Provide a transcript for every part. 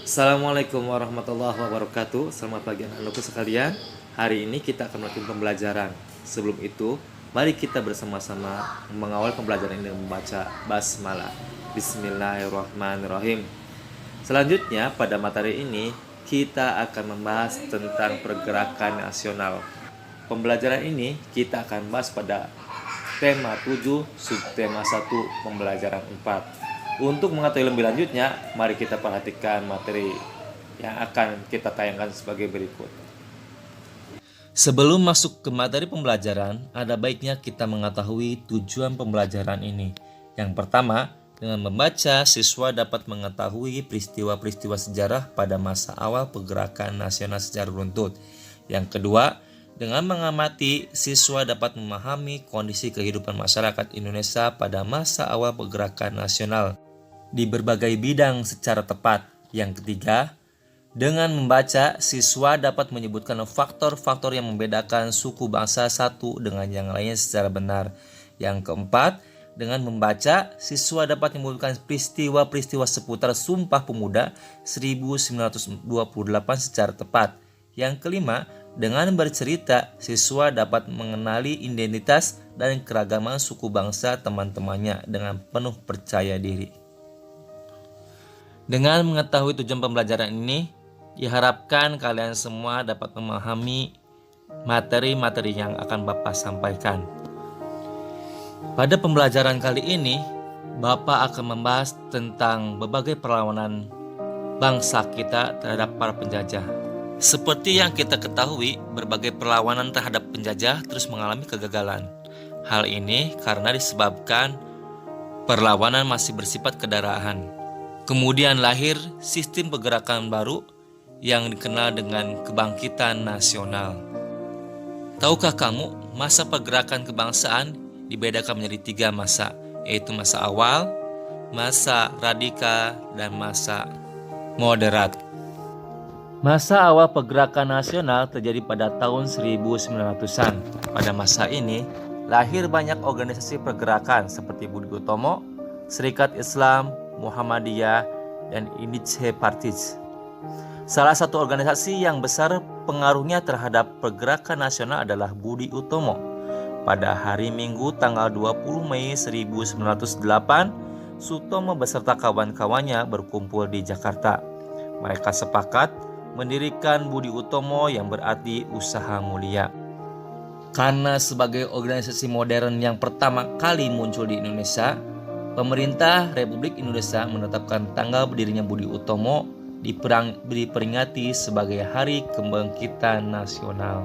Assalamualaikum warahmatullahi wabarakatuh. Selamat pagi anak-anakku sekalian. Hari ini kita akan melakukan pembelajaran. Sebelum itu, mari kita bersama-sama mengawal pembelajaran ini dengan membaca basmalah. Bismillahirrahmanirrahim. Selanjutnya, pada materi ini kita akan membahas tentang pergerakan nasional. Pembelajaran ini kita akan bahas pada tema 7, subtema 1, pembelajaran 4. Untuk mengetahui lebih lanjutnya, mari kita perhatikan materi yang akan kita tayangkan sebagai berikut. Sebelum masuk ke materi pembelajaran, ada baiknya kita mengetahui tujuan pembelajaran ini. Yang pertama, dengan membaca, siswa dapat mengetahui peristiwa-peristiwa sejarah pada masa awal pergerakan nasional secara runtut. Yang kedua, dengan mengamati, siswa dapat memahami kondisi kehidupan masyarakat Indonesia pada masa awal pergerakan nasional di berbagai bidang secara tepat. Yang ketiga, dengan membaca, siswa dapat menyebutkan faktor-faktor yang membedakan suku bangsa satu dengan yang lainnya secara benar. Yang keempat, dengan membaca, siswa dapat menyebutkan peristiwa-peristiwa seputar Sumpah Pemuda 1928 secara tepat. Yang kelima, dengan bercerita, siswa dapat mengenali identitas dan keragaman suku bangsa teman-temannya dengan penuh percaya diri. Dengan mengetahui tujuan pembelajaran ini, diharapkan kalian semua dapat memahami materi-materi yang akan Bapak sampaikan. Pada pembelajaran kali ini, Bapak akan membahas tentang berbagai perlawanan bangsa kita terhadap para penjajah. Seperti yang kita ketahui, berbagai perlawanan terhadap penjajah terus mengalami kegagalan. Hal ini karena disebabkan perlawanan masih bersifat kedaraan. Kemudian lahir sistem pergerakan baru yang dikenal dengan kebangkitan nasional. Tahukah kamu, masa pergerakan kebangsaan dibedakan menjadi 3 masa, yaitu masa awal, masa radikal, dan masa moderat. Masa awal pergerakan nasional terjadi pada tahun 1900-an. Pada masa ini, lahir banyak organisasi pergerakan seperti Budi Utomo, Serikat Islam, Muhammadiyah, dan Indonesia Partis. Salah satu organisasi yang besar pengaruhnya terhadap pergerakan nasional adalah Budi Utomo. Pada hari Minggu tanggal 20 Mei 1908, Sutomo beserta kawan-kawannya berkumpul di Jakarta. Mereka sepakat mendirikan Budi Utomo yang berarti usaha mulia. Karena sebagai organisasi modern yang pertama kali muncul di Indonesia, pemerintah Republik Indonesia menetapkan tanggal berdirinya Budi Utomo diperingati sebagai Hari Kebangkitan Nasional.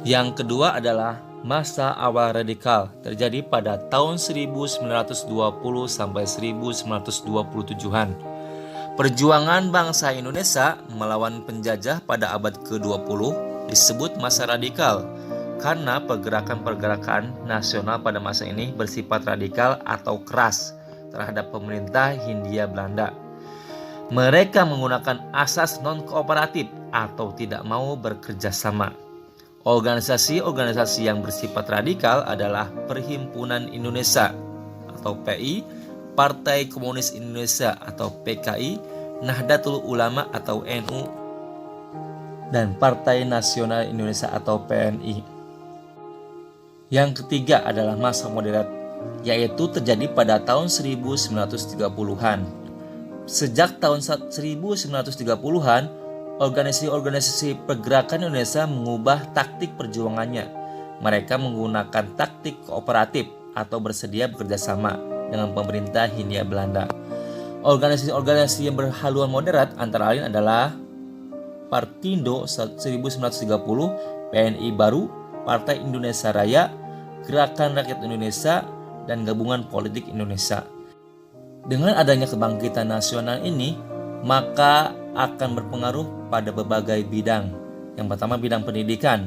Yang kedua adalah masa awal radikal, terjadi pada tahun 1920 sampai 1927-an. Perjuangan bangsa Indonesia melawan penjajah pada abad ke-20 disebut masa radikal, karena pergerakan-pergerakan nasional pada masa ini bersifat radikal atau keras terhadap pemerintah Hindia Belanda. Mereka menggunakan asas non-kooperatif atau tidak mau bekerja sama. Organisasi-organisasi yang bersifat radikal adalah Perhimpunan Indonesia atau PI, Partai Komunis Indonesia atau PKI, Nahdlatul Ulama atau NU, dan Partai Nasional Indonesia atau PNI. Yang ketiga adalah masa moderat, yaitu terjadi pada tahun 1930-an. Sejak tahun 1930-an, organisasi-organisasi pergerakan Indonesia mengubah taktik perjuangannya. Mereka menggunakan taktik kooperatif atau bersedia bekerja sama dengan pemerintah Hindia Belanda. Organisasi-organisasi yang berhaluan moderat antara lain adalah Partindo 1930, PNI Baru, Partai Indonesia Raya, Gerakan Rakyat Indonesia, dan Gabungan Politik Indonesia. Dengan adanya kebangkitan nasional ini, maka akan berpengaruh pada berbagai bidang. Yang pertama, bidang pendidikan.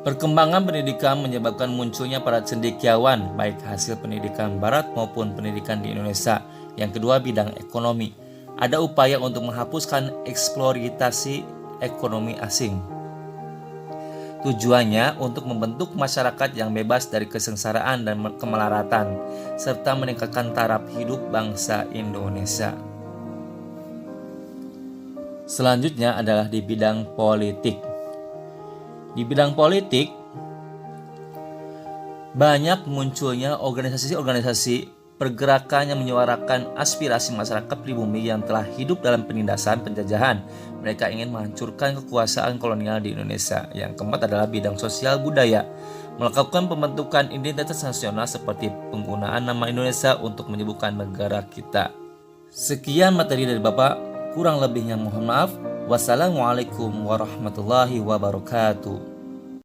Perkembangan pendidikan menyebabkan munculnya para cendekiawan, baik hasil pendidikan barat maupun pendidikan di Indonesia. Yang kedua, bidang ekonomi. Ada upaya untuk menghapuskan eksploitasi ekonomi asing. Tujuannya untuk membentuk masyarakat yang bebas dari kesengsaraan dan kemelaratan, serta meningkatkan taraf hidup bangsa Indonesia. Selanjutnya adalah di bidang politik. Di bidang politik, banyak munculnya organisasi-organisasi pergerakan yang menyuarakan aspirasi masyarakat pribumi yang telah hidup dalam penindasan penjajahan. Mereka ingin menghancurkan kekuasaan kolonial di Indonesia. Yang keempat adalah bidang sosial budaya, melakukan pembentukan identitas nasional seperti penggunaan nama Indonesia untuk menyebutkan negara kita. Sekian materi dari Bapak, kurang lebihnya mohon maaf. Wassalamualaikum warahmatullahi wabarakatuh.